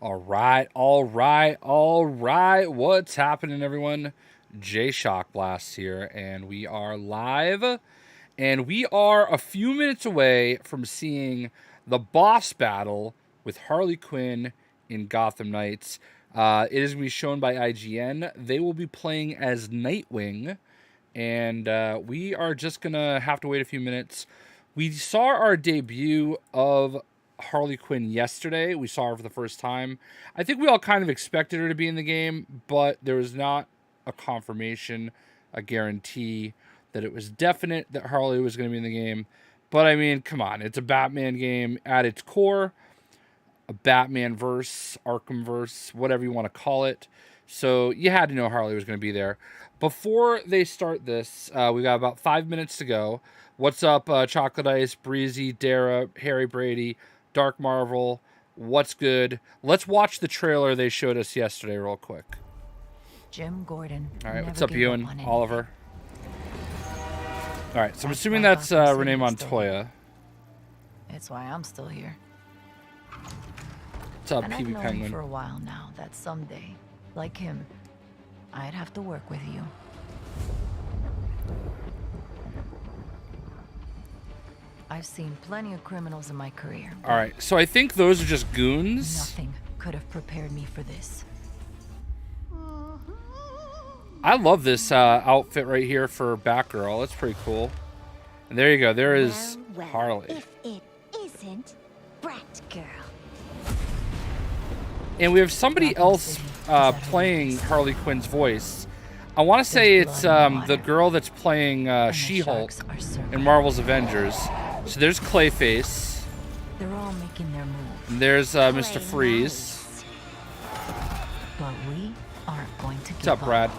All right, all right, all right. What's happening, everyone? JayShockblast here, and we are live. And we are a few minutes away from seeing the boss battle with Harley Quinn in Gotham Knights. It is going to be shown by IGN. They will be playing as Nightwing, and we are just going to have to wait a few minutes. We saw our debut of Harley Quinn yesterday. We saw her for the first time. I think we all kind of expected her to be in the game, but there was not a confirmation, a guarantee that it was definite that Harley was going to be in the game. But I mean, come on, it's a Batman game at its core, a Batman verse, Arkham verse, whatever you want to call it. So you had to know Harley was going to be there. Before they start this, we got about 5 minutes to go. What's up, Chocolate Ice, Breezy, Dara, Harry Brady, Dark Marvel? What's good? Let's watch the trailer they showed us yesterday real quick. Jim Gordon. All right, what's up, Ewan? Oliver. All right, so I'm assuming that's Renee Montoya. That's why I'm still here. What's up, and PB I've known Penguin? for a while now that someday, like him, I'd have to work with you. I've seen plenty of criminals in my career. All right, so I think those are just goons. Nothing could have prepared me for this. I love this outfit right here for Batgirl. It's pretty cool. And there you go. There is Harley. If it isn't Batgirl. And we have somebody else playing Harley Quinn's voice. I want to say it's the girl that's playing She-Hulk in Marvel's Avengers. So there's Clayface. They're all making their moves. And there's Mr. Freeze. But we aren't going to give What's up, Brad?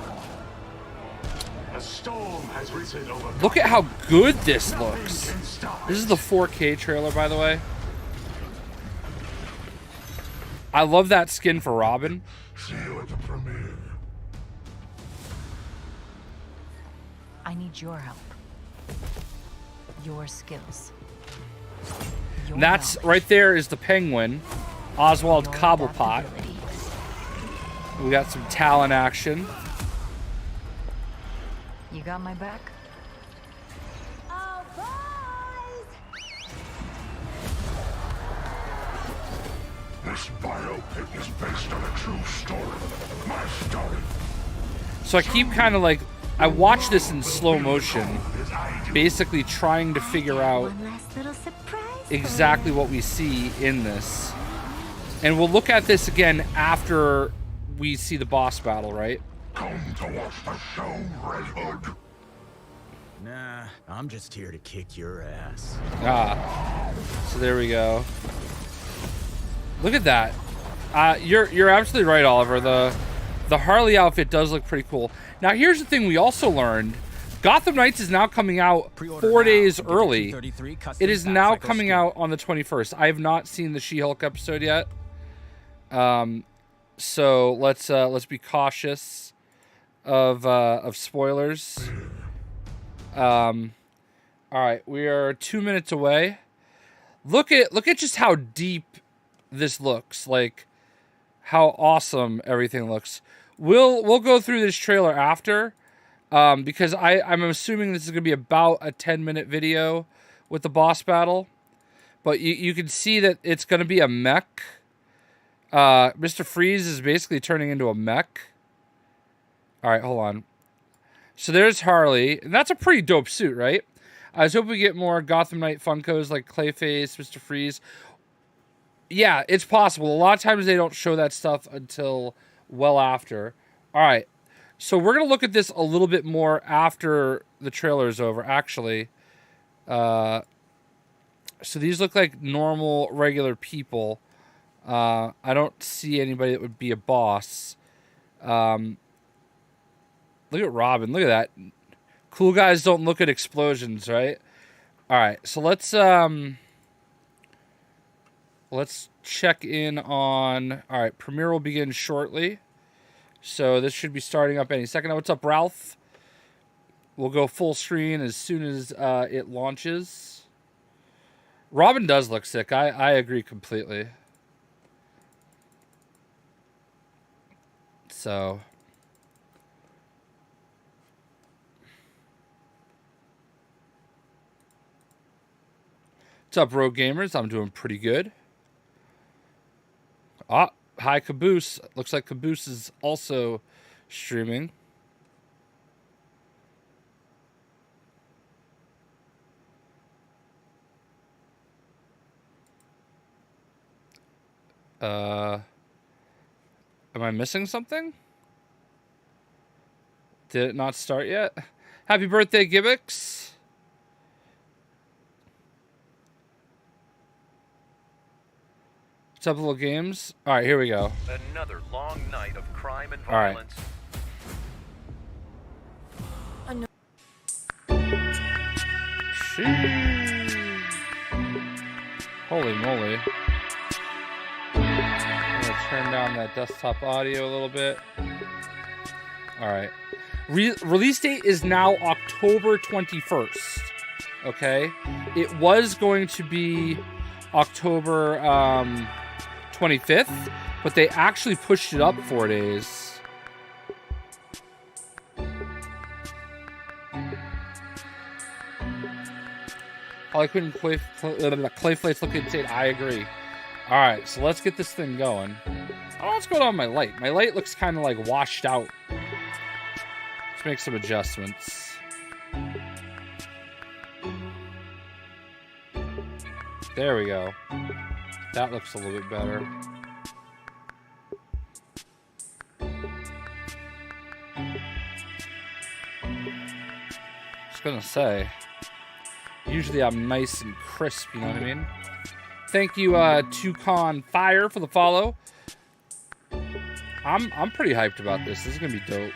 A storm has risen over. Look at how good this looks. This is the 4K trailer, by the way. I love that skin for Robin. See you at the premiere. I need your help. Your skills. Your And that's knowledge. right there is the Penguin, Oswald Your Cobblepot. adaptability. We got some talent action. You got my back? Oh, boys! This biopic is based on a true story. My story. So I keep kind of like, I watch this in slow motion, As I do. basically trying to figure out One last little surprise. exactly what we see in this. And we'll look at this again after we see the boss battle, right? Come to watch the show, Red Hood. Nah, I'm just here to kick your ass. Ah, so there we go. Look at that. You're absolutely right, Oliver. The Harley outfit does look pretty cool. Now, here's the thing we also learned. Gotham Knights is now coming out 4 days early. It is now coming out on the 21st. I have not seen the She-Hulk episode yet. So let's be cautious of spoilers. All right, we are 2 minutes away. Look at just how deep this looks. Like how awesome everything looks. We'll go through this trailer after, because I'm assuming this is gonna be about a 10-minute video with the boss battle. But you can see that it's gonna be a mech. Mr. Freeze is basically turning into a mech. All right, hold on. So there's Harley, and that's a pretty dope suit, right? I was hoping we get more Gotham Knight Funkos like Clayface, Mr. Freeze. Yeah, it's possible. A lot of times they don't show that stuff until well after. All right, so we're going to look at this a little bit more after the trailer is over, actually. So these look like normal, regular people. I don't see anybody that would be a boss. Look at Robin. Look at that. Cool guys don't look at explosions, right? All right, so let's check in on. All right, premiere will begin shortly, so this should be starting up any second. What's up, Ralph? We'll go full screen as soon as it launches. Robin does look sick. I agree completely. So what's up, Rogue Gamers? I'm doing pretty good. Ah, hi Caboose. Looks like Caboose is also streaming. Am I missing something? Did it not start yet? Happy birthday, Gibbix. What's up, little games? All right, here we go. Another long night of crime and All right. violence. Sheesh. Holy moly. I'm gonna turn down that desktop audio a little bit. All right. Release date is now October 21st. Okay. It was going to be October 25th, but they actually pushed it up 4 days. Harley Quinn Clay Flate's looking insane. I agree. All right, so let's get this thing going. I don't know what's going on with my light. My light looks kind of like washed out. Let's make some adjustments. There we go. That looks a little bit better. Just gonna say, usually I'm nice and crisp, you know what I mean? Thank you, Toucan Fire, for the follow. I'm pretty hyped about this. This is gonna be dope.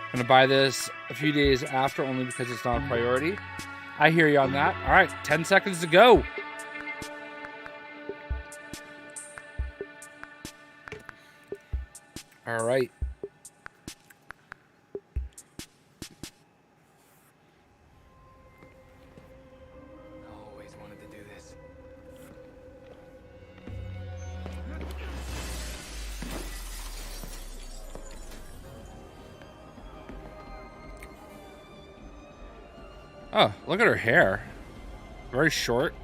I'm gonna buy this a few days after only because it's not a priority. I hear you on that. All right, 10 seconds to go. All right. Always wanted to do this. Oh, look at her hair. Very short.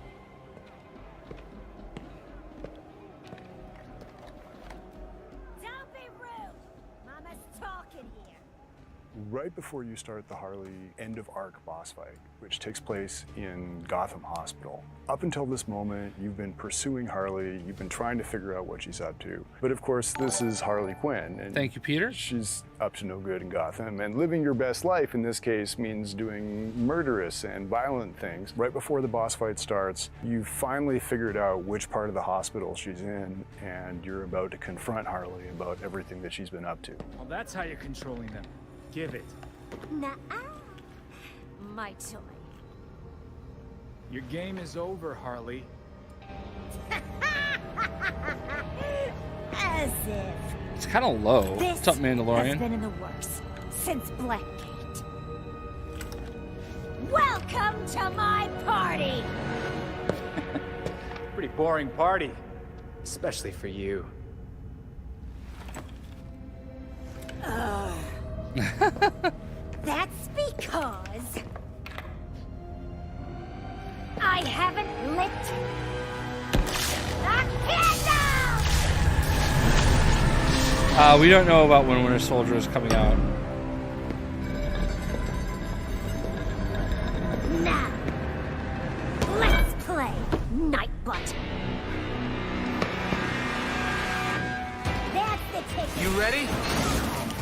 Don't be rude. Mama's talking here. Right before you start the Harley end of arc boss fight, which takes place in Gotham Hospital. Up until this moment, you've been pursuing Harley, you've been trying to figure out what she's up to. But of course, this is Harley Quinn. And Thank you, Peter. she's up to no good in Gotham, and living your best life in this case means doing murderous and violent things. Right before the boss fight starts, you've finally figured out which part of the hospital she's in, and you're about to confront Harley about everything that she's been up to. Well, that's how you're controlling them. Give it. Nuh-uh. My toy. Your game is over, Harley. As if. It's kind of low. This What's up, has Mandalorian? been in the works since Blackgate. Welcome to my party! Pretty boring party. Especially for you. That's because I haven't lit the candle! We don't know about when Winter Soldier is coming out. Now, let's play Nightbot. That's the ticket. You ready?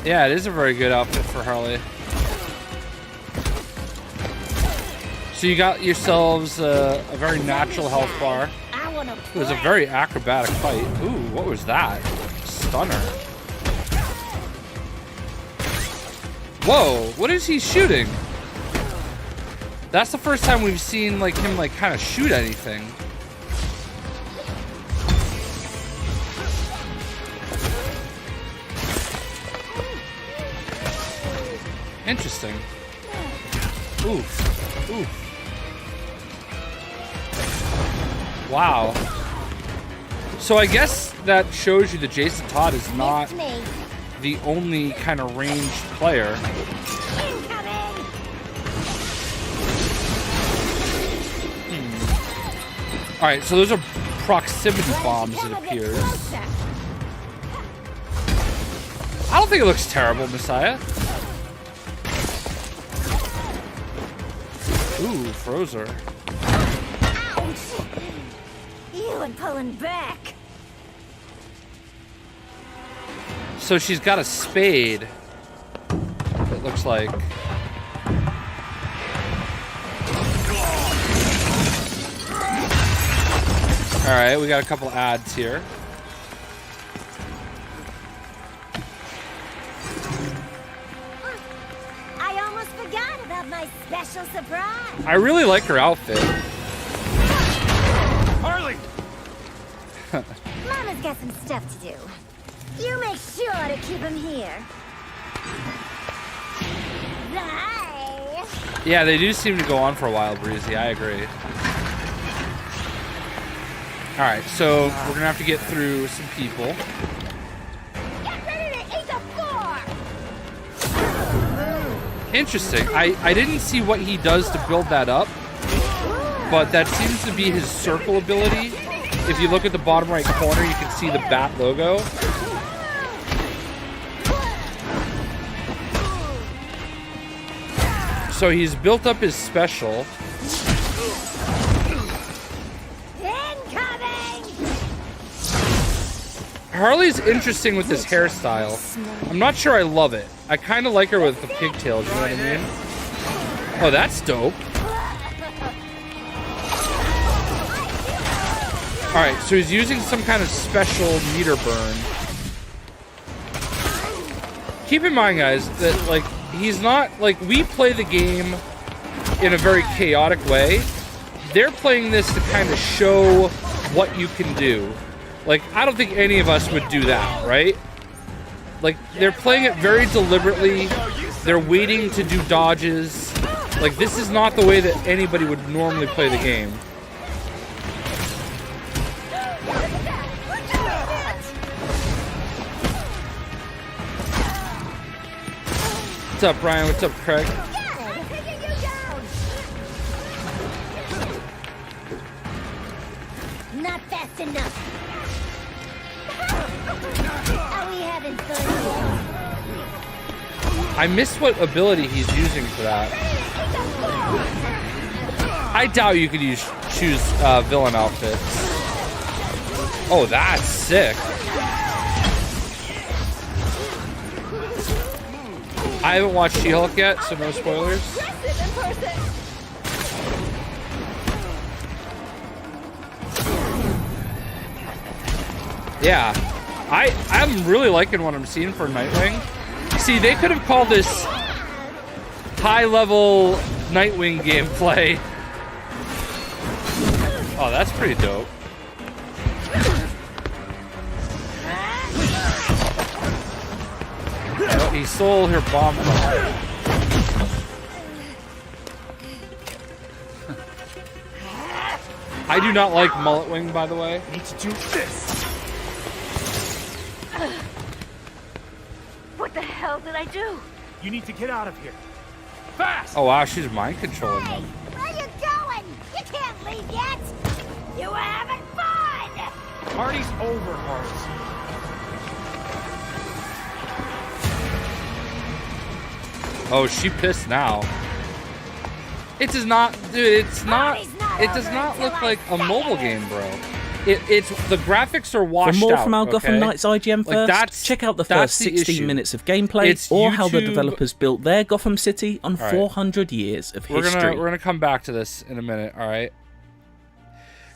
Yeah, it is a very good outfit for Harley. So you got yourselves a very natural health bar. I wanna It was a play. very acrobatic fight. Ooh, what was that? Stunner. Whoa, what is he shooting? That's the first time we've seen like him like kind of shoot anything. Interesting. Oof. Oof. Wow. So I guess that shows you that Jason Todd is not the only kind of ranged player. All right, so those are proximity bombs, it appears. I don't think it looks terrible, Messiah. Ooh, froze her. Ouch! You and pulling back. So she's got a spade, it looks like. All right, we got a couple ads here. I almost forgot about my special surprise. I really like her outfit. Harley! Mama's got some stuff to do. You make sure to keep him here. Bye. Yeah, they do seem to go on for a while, Breezy. I agree. All right, so we're gonna have to get through some people. Get ready to eat the floor. Interesting. I didn't see what he does to build that up, but that seems to be his circle ability. If you look at the bottom right corner, you can see the bat logo. So he's built up his special. Harley's interesting with this hairstyle. I'm not sure I love it. I kind of like her with the pigtails, you know what I mean? Oh, that's dope. Alright, so he's using some kind of special meter burn. Keep in mind, guys, that, like, he's not, like, we play the game in a very chaotic way. They're playing this to kind of show what you can do. Like, I don't think any of us would do that, right? Like, they're playing it very deliberately. They're waiting to do dodges. Like, this is not the way that anybody would normally play the game. What's up, Brian? What's up, Craig? Not fast enough. Are we having fun? I missed what ability he's using for that. I doubt you could choose villain outfits. Oh, that's sick. I haven't watched She-Hulk yet, so no spoilers. Yeah, I'm really liking what I'm seeing for Nightwing. See, they could have called this high-level Nightwing gameplay. Oh, that's pretty dope. Oh, he stole her bomb from her. I do not like Mulletwing, by the way. Need to do this. What the hell did I do? You need to get out of here. Fast! Oh wow, she's mind controlling Hey, them. where you going? You can't leave yet. You were having fun. Party's over, Harley. Oh, she pissed now. It does not, dude. It's not. It does not look like a mobile game, bro. It's the graphics are washed out. For more from our okay? Gotham Knights IGN Like, first, check out the that's first the 16 issue. minutes of gameplay, It's or how the YouTube- developers built their Gotham City on right. 400 years of We're history. gonna come back to this in a minute. All right.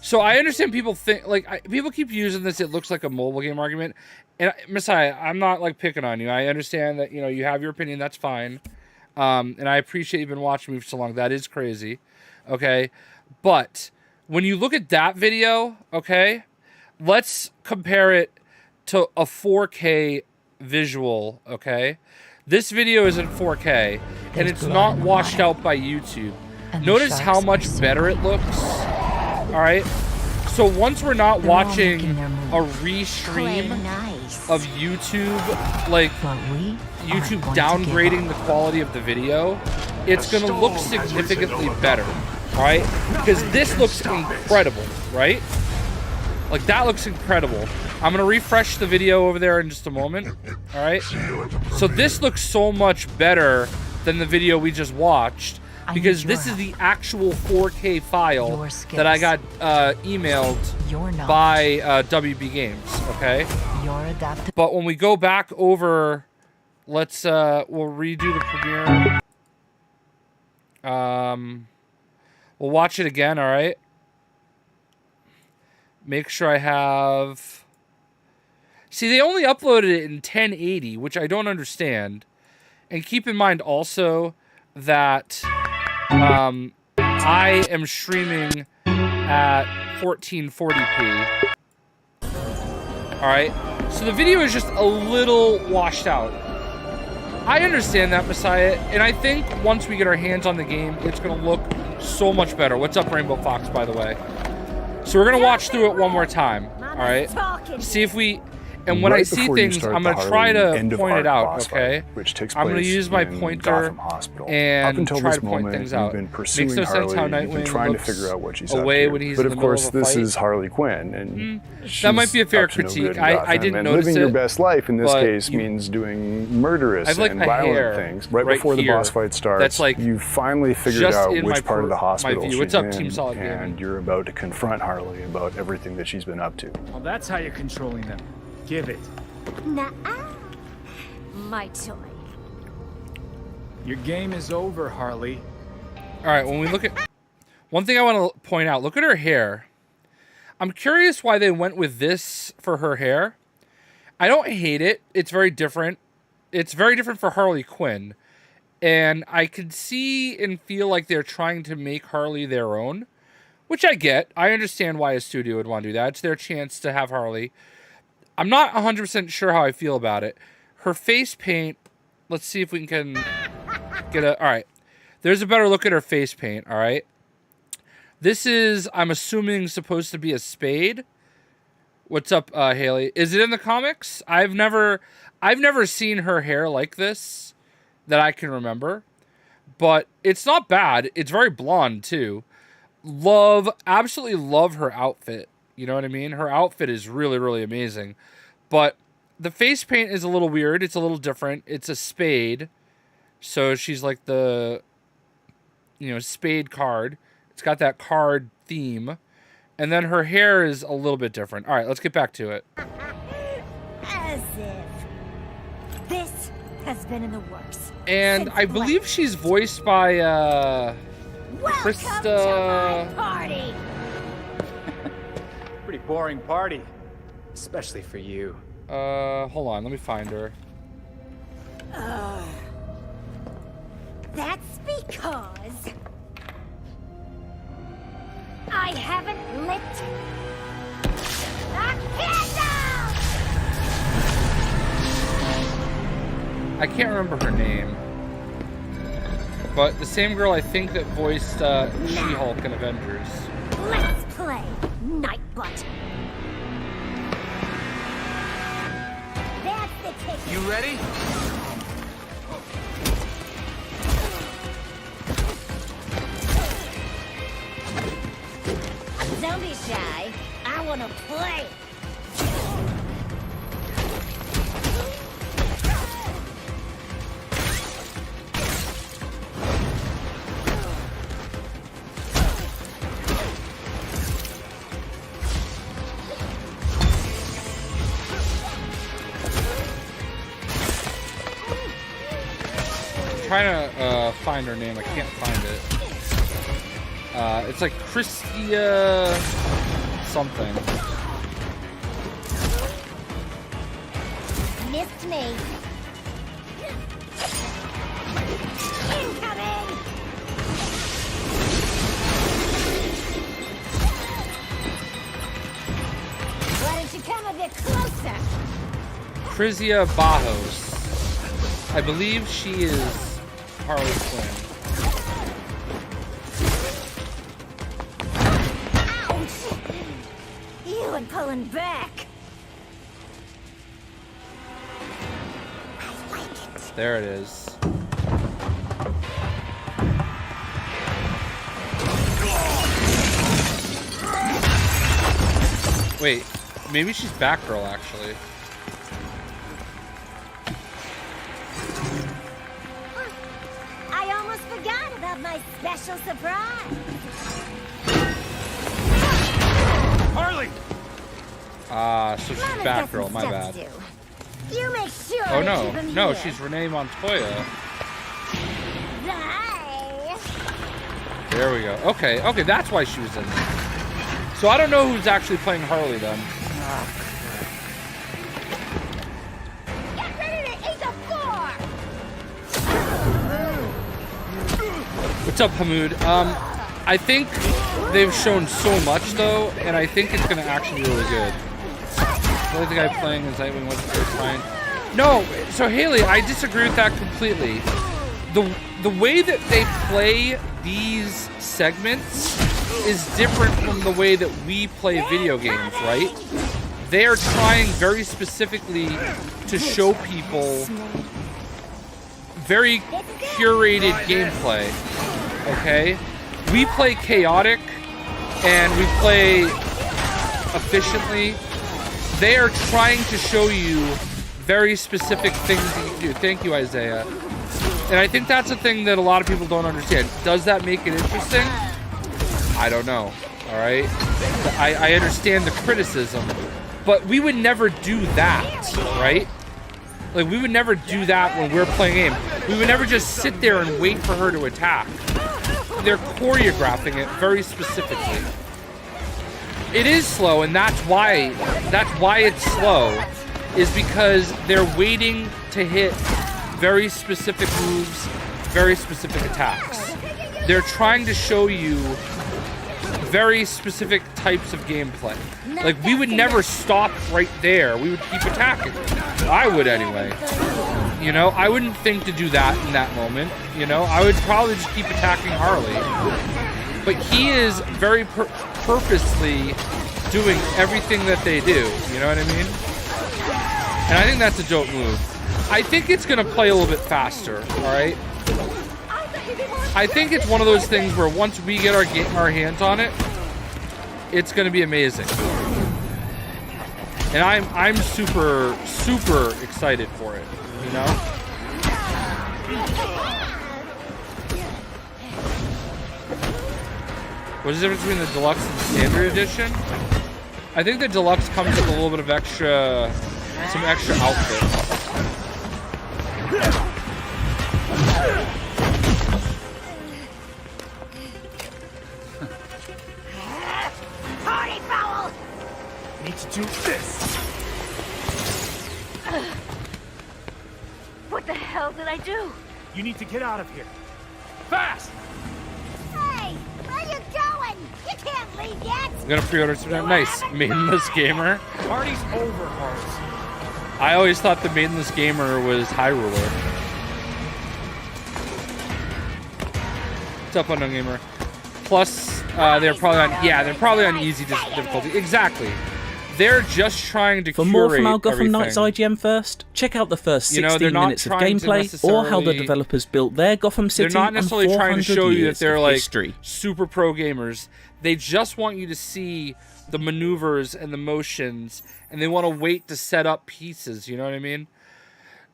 So I understand people think people keep using this. It looks like a mobile game argument, and Messiah, I'm not like picking on you. I understand that you have your opinion. That's fine. And I appreciate you've been watching me for so long. That is crazy. Okay. But when you look at that video, okay, let's compare it to a 4K visual, okay? This video is in 4K, and it's not washed out by YouTube. Notice how much better it looks, all right? So once we're not watching a restream of YouTube, like YouTube downgrading the quality of the video, it's gonna look significantly better, all right? Because this looks incredible, right? Like, that looks incredible. I'm gonna refresh the video over there in just a moment, all right? So this looks so much better than the video we just watched, because this is the actual 4K file that I got emailed by WB Games, okay? But when we go back over, let's, we'll redo the premiere. We'll watch it again, all right? Make sure I have... See, they only uploaded it in 1080, which I don't understand. And keep in mind also that I am streaming at 1440p. Alright? So the video is just a little washed out. I understand that, Messiah, and I think once we get our hands on the game, it's going to look so much better. What's up, Rainbow Fox, by the way? So we're going to watch through it one more time, alright? See if we... And when I see things, I'm going to try to point it out, okay? I'm going to use my pointer and try to point things out. Makes no sense how Nightwing looks away when he's in the middle of a fight. But of course, this is Harley Quinn, and that might be a fair critique. I didn't notice it. Living your best life in this case means doing murderous and violent things. Right before the boss fight starts, you finally figured out which part of the hospital she's in, and you're about to confront Harley about everything that she's been up to. Well, that's how you're controlling them. Give it. Nuh-uh. My toy. Your game is over, Harley. All right, when we look at... One thing I want to point out, look at her hair. I'm curious why they went with this for her hair. I don't hate it. It's very different. It's very different for Harley Quinn. And I could see and feel like they're trying to make Harley their own, which I get. I understand why a studio would want to do that. It's their chance to have Harley. I'm not 100% sure how I feel about it. Her face paint, let's see if we can get a... All right. There's a better look at her face paint, all right? This is, I'm assuming, supposed to be a spade. What's up, Haley? Is it in the comics? I've never seen her hair like this that I can remember. But it's not bad. It's very blonde, too. Absolutely love her outfit. You know what I mean? Her outfit is really, really amazing. But the face paint is a little weird. It's a little different. It's a spade. So she's like the, spade card. It's got that card theme. And then her hair is a little bit different. All right, let's get back to it. As if this has been in the works. And I believe she's voiced by Krista... To my party. Pretty boring party. Especially for you. Hold on, let me find her. That's because I haven't lit a candle! I can't remember her name. But the same girl I think that voiced She-Hulk in Avengers. Let's play Nightbutt. That's the ticket. You ready? Don't be shy. I want to play. Trying to find her name. I can't find it. It's like Christia something. Missed me. Crizia Bajos. I believe she is Harley Quinn. Ouch! You and pulling back. I like it. There it is. Wait, maybe she's Batgirl, actually. I almost forgot about my special surprise. Harley! So she's Mama's got Batgirl, some my stuff bad. to do. You make sure Oh to keep no, him no, here. she's Renee Montoya. Bye. There we go. Okay, okay, that's why she was in there. So I don't know who's actually playing Harley then. Get ready to eat the floor. What's up, Hamoud? I think they've shown so much though, and I think it's gonna actually be really good. The only guy playing is Nightwing was fine. No, so Haley, I disagree with that completely. The way that they play these segments is different from the way that we play video games, right? They are trying very specifically to show people very curated gameplay, okay? We play chaotic and we play efficiently. They are trying to show you very specific things that you can do. Thank you, Isaiah. And I think that's a thing that a lot of people don't understand. Does that make it interesting? I don't know, all right? I understand the criticism, but we would never do that, right? Like, we would never do that when we're playing a game. We would never just sit there and wait for her to attack. They're choreographing it very specifically. It is slow, and that's why it's slow, is because they're waiting to hit very specific moves, very specific attacks. They're trying to show you very specific types of gameplay. Like, we would never stop right there. We would keep attacking. I would anyway. You know, I wouldn't think to do that in that moment. You know, I would probably just keep attacking Harley. But he is very purposely doing everything that they do. You know what I mean? And I think that's a dope move. I think it's going to play a little bit faster, all right? I think it's one of those things where once we get our hands on it, it's going to be amazing. And I'm super, super excited for it, you know? What's the difference between the deluxe and the standard edition? I think the deluxe comes with a little bit of extra, some extra outfits. Party foul! Need to do this. What the hell did I do? You need to get out of here. Fast! Hey, where you going? You can't leave yet. I'm gonna pre-order some. Nice, Maidenless Gamer. Party's over, Harley. I always thought the Maidenless Gamer was High Ruler. What's up, Unknown Gamer? Plus, they're probably on easy difficulty. Exactly. They're just trying to For curate more from our Gotham everything. Knights IGM first, check out the first 16 You know, they're not minutes of trying to gameplay, or how the necessarily- developers built their Gotham City. They're not necessarily on trying to 400 show you that years they're of like history. super pro gamers. They just want you to see the maneuvers and the motions, and they want to wait to set up pieces. You know what I mean?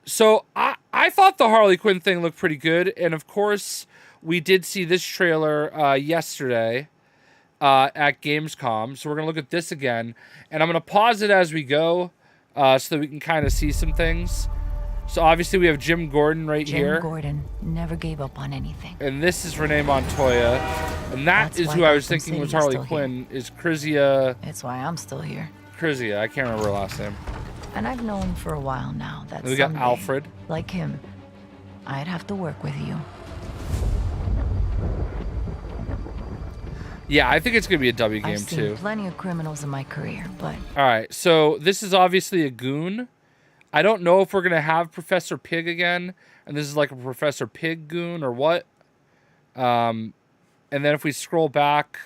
So I thought the Harley Quinn thing looked pretty good, and of course we did see this trailer yesterday at Gamescom. So we're gonna look at this again, and I'm gonna pause it as we go so that we can kind of see some things. So obviously we have Jim Gordon right here. Jim Gordon never gave up on anything. And this is Renee Montoya. And That's is why who I was Gotham thinking was City is Harley still here. Quinn, is Crizia. It's why I'm still here. Crizia, I can't remember her last name. And I've known for a while now that And we got someday, Alfred. like him, I'd have to work with you. Yeah, I think it's going to be a W game I've seen too. plenty of criminals in my career, but All right, so this is obviously a goon. I don't know if we're going to have Professor Pig again, and this is like a Professor Pig goon or what. And then if we scroll back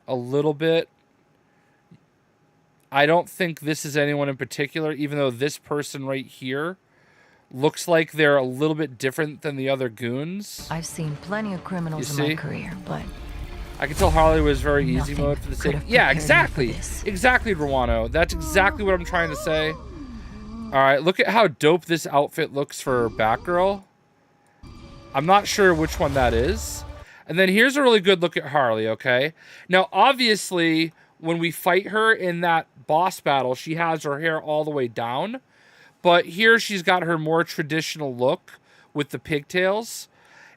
a little bit, I don't think this is anyone in particular, even though this person right here looks like they're a little bit different than the other goons. I've seen plenty of criminals in my career, but I can tell Harley was very easy nothing mode for the could sake. have Yeah, prepared me for exactly. this. Exactly, Ruano. That's exactly what I'm trying to say. All right, look at how dope this outfit looks for Batgirl. I'm not sure which one that is. And then here's a really good look at Harley, okay? Now, obviously, when we fight her in that boss battle, she has her hair all the way down. But here she's got her more traditional look with the pigtails.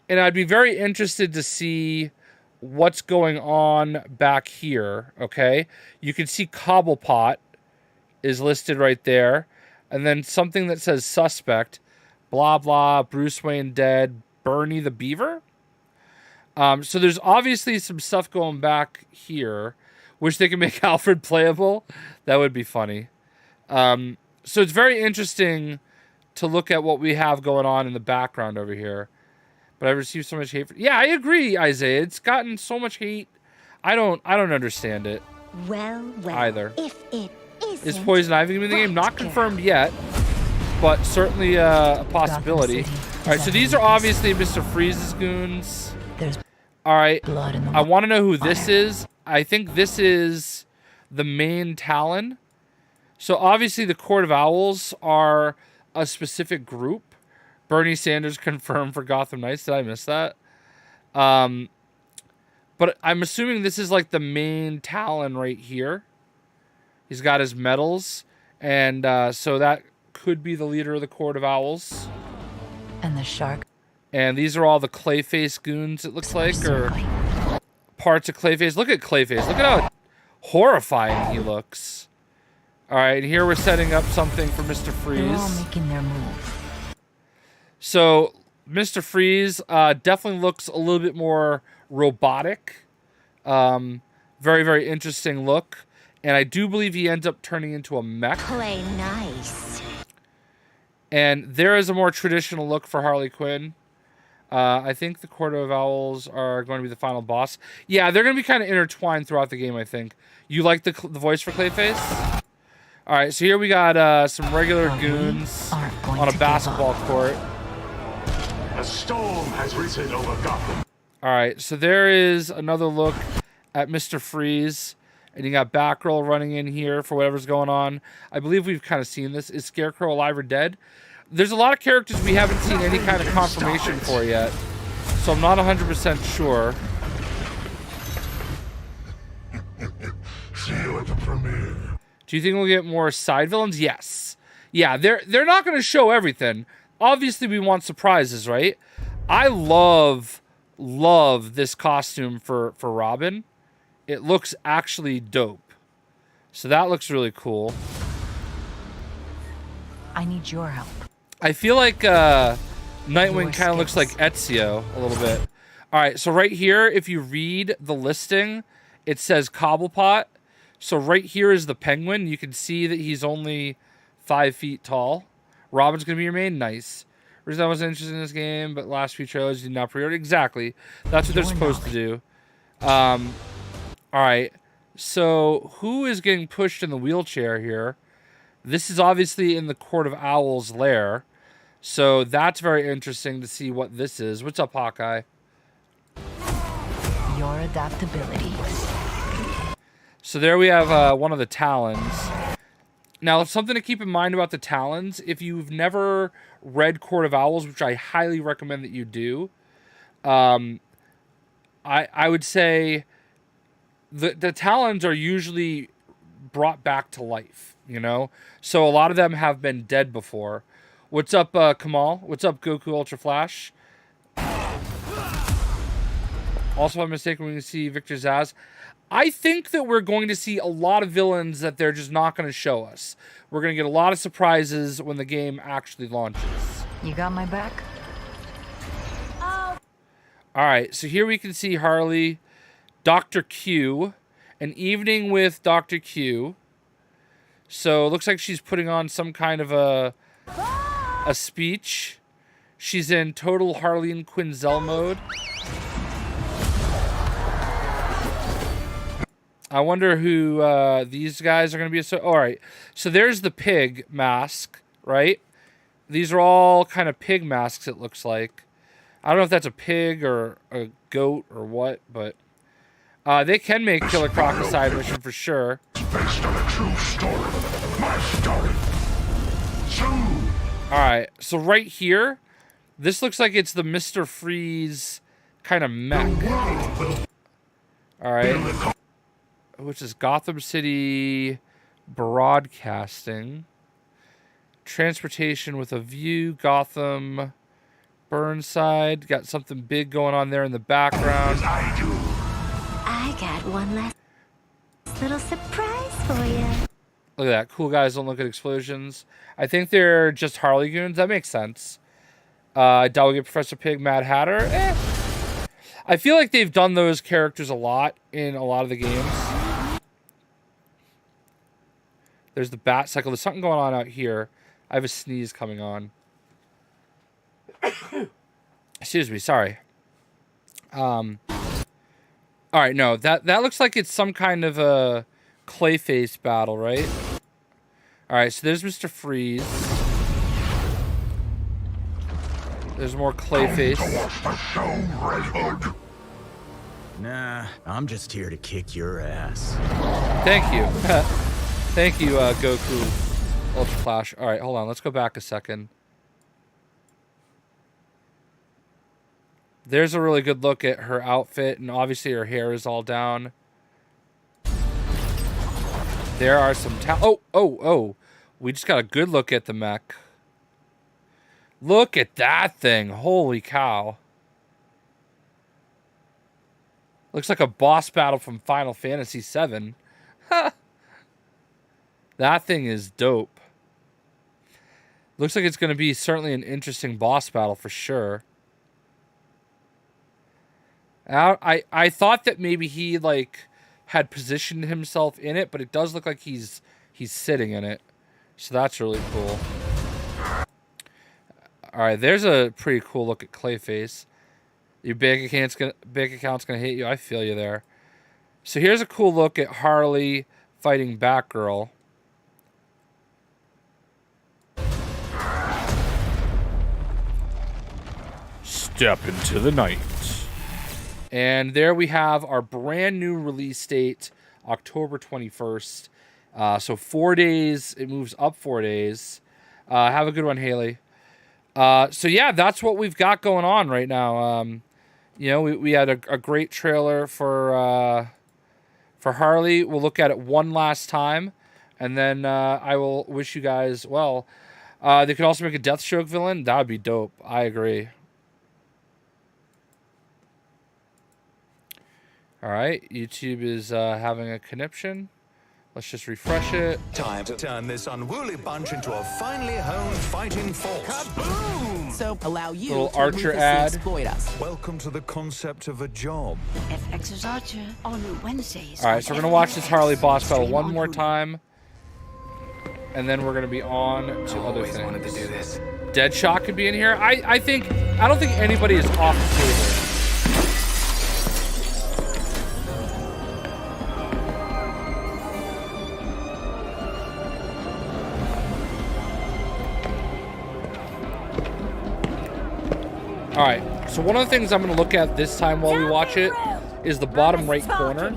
And I'd be very interested to see what's going on back here, okay? You can see Cobblepot is listed right there. And then something that says suspect, blah, blah, Bruce Wayne dead, Bernie the Beaver. So there's obviously some stuff going back here. Wish they could make Alfred playable. That would be funny. So it's very interesting to look at what we have going on in the background over here. But I've received so much hate for... Yeah, I agree, Isaiah. It's gotten so much hate. I don't understand it. Well, either. If it Is Poison Ivy in the game? Not confirmed yet, but certainly a possibility. All right, so these are obviously Mr. Freeze's goons. There's all right, blood in the I want to know who this fire. is. I think this is the main Talon. So obviously the Court of Owls are a specific group. Bernie Sanders confirmed for Gotham Knights. Did I miss that? But I'm assuming this is like the main Talon right here. He's got his medals. And so that could be the leader of the Court of Owls. And the shark. And these are all the Clayface goons, it looks like, or parts of Clayface. Look at Clayface. Look at how horrifying he looks. All right, and here we're setting up something for Mr. Freeze. They're all making their move. So Mr. Freeze definitely looks a little bit more robotic. Very, very interesting look. And I do believe he ends up turning into a mech. Play nice. And there is a more traditional look for Harley Quinn. I think the Court of Owls are going to be the final boss. Yeah, they're going to be kind of intertwined throughout the game, I think. You like the voice for Clayface? All right, so here we got some regular goons on a basketball court. A storm has risen over Gotham. All right, so there is another look at Mr. Freeze. And you got Batgirl running in here for whatever's going on. I believe we've kind of seen this. Is Scarecrow alive or dead? There's a lot of characters we haven't seen any kind of confirmation for yet. So I'm not 100% sure. See you at the premiere. Do you think we'll get more side villains? Yes. Yeah, they're not going to show everything. Obviously, we want surprises, right? I love this costume for Robin. It looks actually dope. So that looks really cool. I need your help. I feel like Nightwing Your kind of looks like Ezio a little bit. All right, so right here, if you read the listing, it says Cobblepot. So right here is the Penguin. You can see that he's only 5 feet tall. Robin's going to be your main. Nice. Reason I wasn't interested in this game, but last few trailers did not pre-order. Exactly. That's what they're supposed to do. All right. So who is getting pushed in the wheelchair here? This is obviously in the Court of Owls lair. So that's very interesting to see what this is. What's up, Hawkeye? Your adaptability. So there we have one of the Talons. Now, something to keep in mind about the Talons, if you've never read Court of Owls, which I highly recommend that you do, I would say the Talons are usually brought back to life, you know? So a lot of them have been dead before. What's up, Kamal? What's up, Goku Ultra Flash? Also, if I'm mistaken, we're going to see Victor Zsasz. I think that we're going to see a lot of villains that they're just not going to show us. We're going to get a lot of surprises when the game actually launches. You got my back? Oh. All right, so here we can see Harley, Dr. Q, an evening with Dr. Q. So it looks like she's putting on some kind of a a speech. She's in total Harley Quinn mode. I wonder who these guys are going to be. So, all right. So there's the pig mask, right? These are all kind of pig masks, it looks like. I don't know if that's a pig or a goat or what, but they can make Killer Croc's side mission for sure. Based on a true story. My story. Soon. All right. So right here, this looks like it's the Mr. Freeze kind of mech. All right. Which is Gotham City Broadcasting. Transportation with a view. Gotham Burnside. Got something big going on there in the background. I got one last little surprise for you. Look at that. Cool guys don't look at explosions. I think they're just Harley goons. That makes sense. Delegate Professor Pig, Mad Hatter. I feel like they've done those characters a lot in a lot of the games. There's the bat cycle. There's something going on out here. I have a sneeze coming on. Excuse me. Sorry. All right. No, that looks like it's some kind of a Clayface battle, right? All right. So there's Mr. Freeze. There's more Clayface. Nah, I'm just here to kick your ass. Thank you. Thank you, Goku Ultra Flash. All right, hold on. Let's go back a second. There's a really good look at her outfit, and obviously her hair is all down. There are some... Oh. We just got a good look at the mech. Look at that thing. Holy cow. Looks like a boss battle from Final Fantasy VII. That thing is dope. Looks like it's going to be certainly an interesting boss battle for sure. I thought that maybe he had positioned himself in it, but it does look like he's sitting in it. So that's really cool. All right, there's a pretty cool look at Clayface. Your bank account's gonna hit you. I feel you there. So here's a cool look at Harley fighting Batgirl. Step into the night. And there we have our brand new release date, October 21st. So 4 days. It moves up 4 days. Have a good one, Haley. So yeah, that's what we've got going on right now. You know, we had a great trailer for Harley. We'll look at it one last time, and then I will wish you guys well. They could also make a Deathstroke villain. That would be dope. I agree. All right, YouTube is having a conniption. Let's just refresh it. Time to turn this unruly bunch into a finely honed fighting force. Kaboom! So allow you little to Archer ruthlessly ad. exploit us. Welcome to the concept of a job. FX is Archer on Wednesdays. All right, so we're gonna watch this Harley boss battle one more time, and then we're gonna be on to other things. Wanted to do this. Deadshot could be in here. I don't think anybody is off the table. All right, so one of the things I'm going to look at this time while we watch it is the bottom right corner,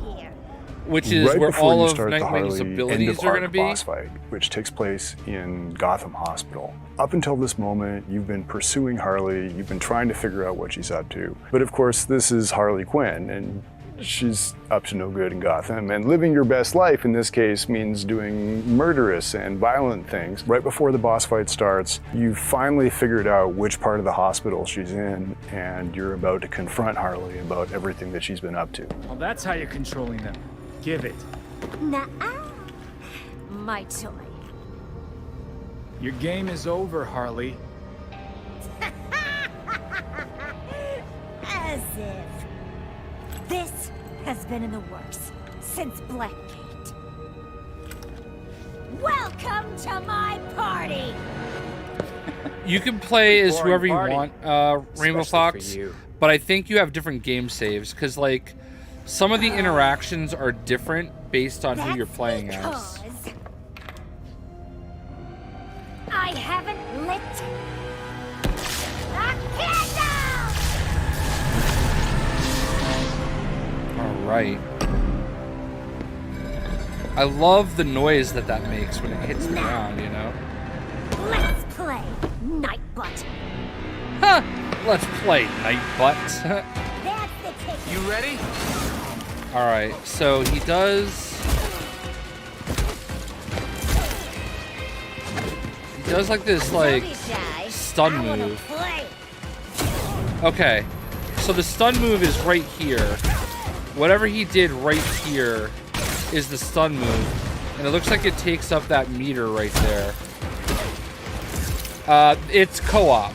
which is right where all of the Nightwing's abilities are going to be. Boss fight, which takes place in Gotham Hospital. Up until this moment, you've been pursuing Harley, you've been trying to figure out what she's up to. But of course, this is Harley Quinn, and she's up to no good in Gotham, and living your best life in this case means doing murderous and violent things. Right before the boss fight starts, you've finally figured out which part of the hospital she's in, and you're about to confront Harley about everything that she's been up to. Well, that's how you're controlling them. Give it. Nuh-uh. My toy. Your game is over, Harley. As if. This has been in the works since Blackgate. Welcome to my party! You can play as Boring whoever you party. want, Rainbow Especially Fox, for you. but I think you have different game saves because, like, some of the interactions are different based on who you're playing as. because I haven't lit a candle! All right. I love the noise that makes when it hits the ground, you know? Let's play Nightbutt. Huh! Let's play Nightbutt. That's the ticket. You ready? Alright, so he does like this, like, Don't be shy. stun I wanna move. play. Okay, so the stun move is right here. Whatever he did right here is the stun move. And it looks like it takes up that meter right there. It's co-op,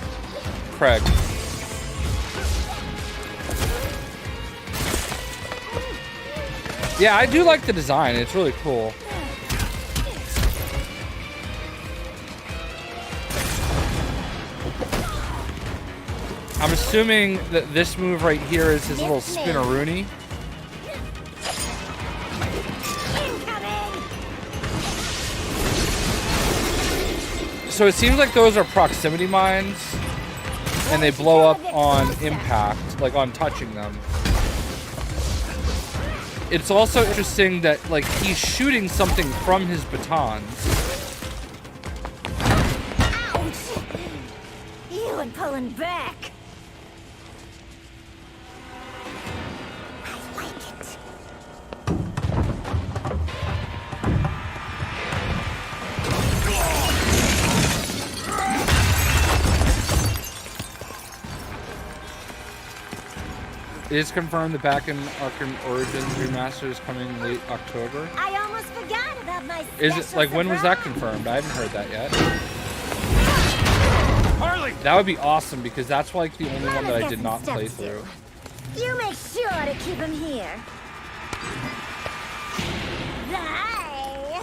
Craig. Yeah, I do like the design. It's really cool. I'm assuming that this move right here is his little spinneroonie. So it seems like those are proximity mines, and they blow up on impact, like on touching them. It's also interesting that, like, he's shooting something from his batons. Ouch! You and pulling back. I like it. It is confirmed the Batman Arkham Origins remaster is coming late October. I almost forgot about my Is it, like, when was that surprise. confirmed? I haven't heard that yet. Harley! That would be awesome because that's like the only one that I Mama's did got not some play steps through. too. You make sure to keep him here. Bye.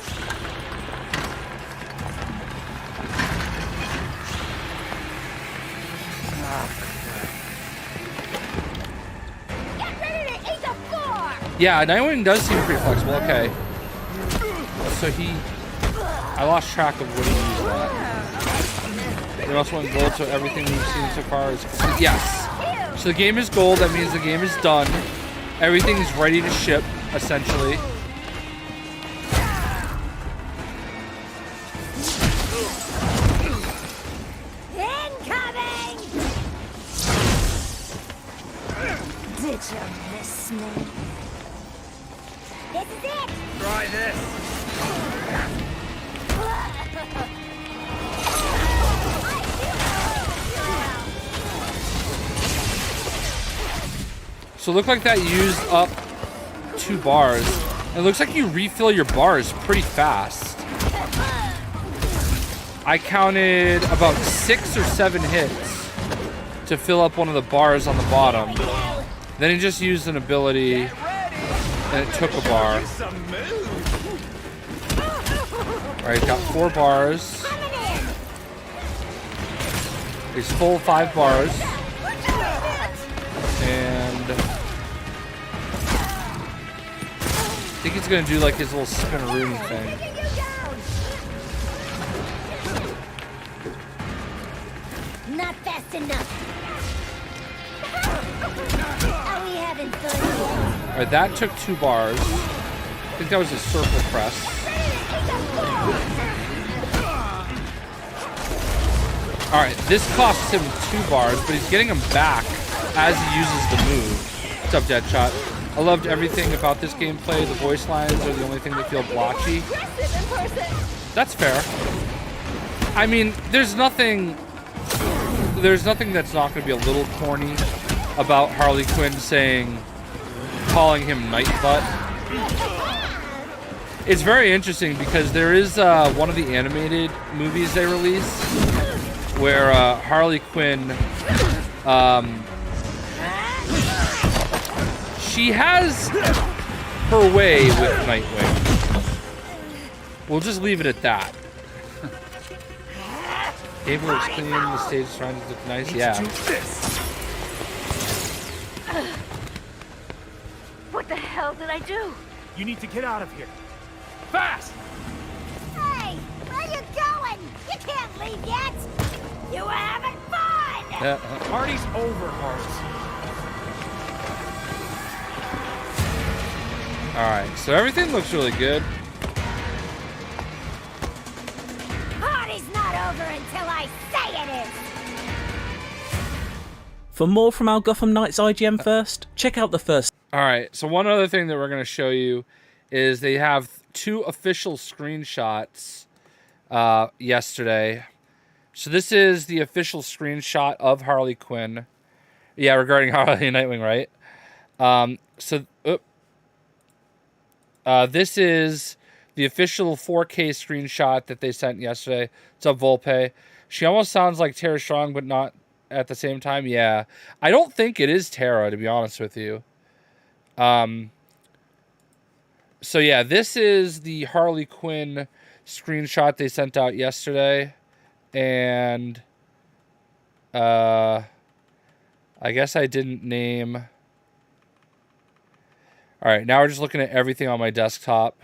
Get ready to eat the floor. Yeah, Nightwing does seem pretty flexible. Okay. So I lost track of what he used that. We also went gold, so everything we've seen so far is complete. Yes. So the game is gold. That means the game is done. Everything's ready to ship, essentially. Incoming. Did you miss me? This is it. Try this. So it looked like that used up 2 bars. It looks like you refill your bars pretty fast. I counted about 6 or 7 hits to fill up one of the bars on the bottom. Then he just used an ability and it took a bar. Alright, got 4 bars. He's full 5 bars. And I think he's gonna do like his little spinneroonie thing. Not fast enough. Are we having fun? Alright, that took 2 bars. I think that was his circle press. Alright, this costs him 2 bars, but he's getting them back as he uses the move. What's up, Deadshot? I loved everything about this gameplay. The voice lines are the only thing that feel blotchy. That's fair. I mean, there's nothing that's not going to be a little corny about Harley Quinn calling him Nightbutt. It's very interesting because there is one of the animated movies they released where Harley Quinn, she has her way with Nightwing. We'll just leave it at that. Cable looks clean. The stage surroundings look nice. Yeah. What the hell did I do? You need to get out of here. Fast! Hey, where you going? You can't leave yet. You were having fun. Party's over, Harley. All right. So everything looks really good. Party's not over until I say it is. For more from our Gotham Knights IGN first, check out the first. All right. So one other thing that we're going to show you is they have 2 official screenshots yesterday. So this is the official screenshot of Harley Quinn. Yeah, regarding Harley and Nightwing, right? This is the official 4K screenshot that they sent yesterday. It's of Volpe. She almost sounds like Tara Strong, but not at the same time. Yeah. I don't think it is Tara, to be honest with you. So yeah, this is the Harley Quinn screenshot they sent out yesterday. And I guess I didn't name. All right, now we're just looking at everything on my desktop.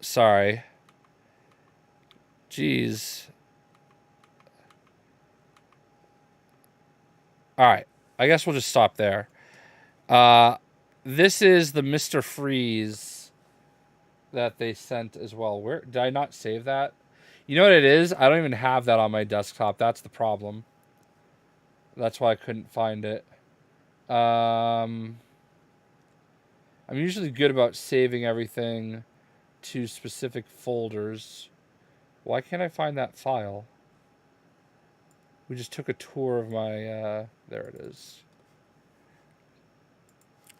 Sorry. Jeez. All right. I guess we'll just stop there. This is the Mr. Freeze that they sent as well. Where did I not save that? You know what it is? I don't even have that on my desktop. That's the problem. That's why I couldn't find it. I'm usually good about saving everything to specific folders. Why can't I find that file? We just took a tour of my, there it is.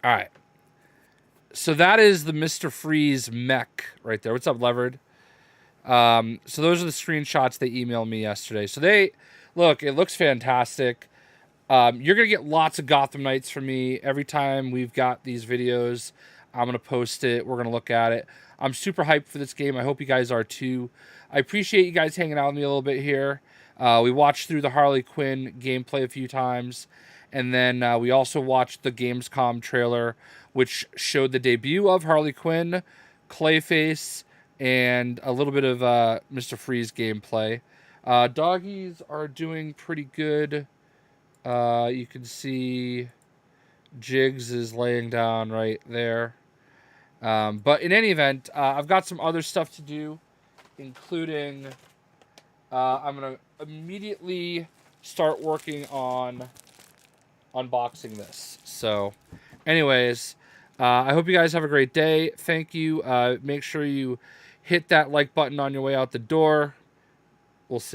All right. So that is the Mr. Freeze mech right there. What's up, Levered? So those are the screenshots they emailed me yesterday. So look, it looks fantastic. You're going to get lots of Gotham Knights from me. Every time we've got these videos, I'm going to post it. We're going to look at it. I'm super hyped for this game. I hope you guys are too. I appreciate you guys hanging out with me a little bit here. We watched through the Harley Quinn gameplay a few times. And then we also watched the Gamescom trailer, which showed the debut of Harley Quinn, Clayface, and a little bit of Mr. Freeze gameplay. Doggies are doing pretty good. You can see Jigs is laying down right there. But in any event, I've got some other stuff to do, including I'm going to immediately start working on unboxing this. So anyways, I hope you guys have a great day. Thank you. Make sure you hit that like button on your way out the door. We'll see.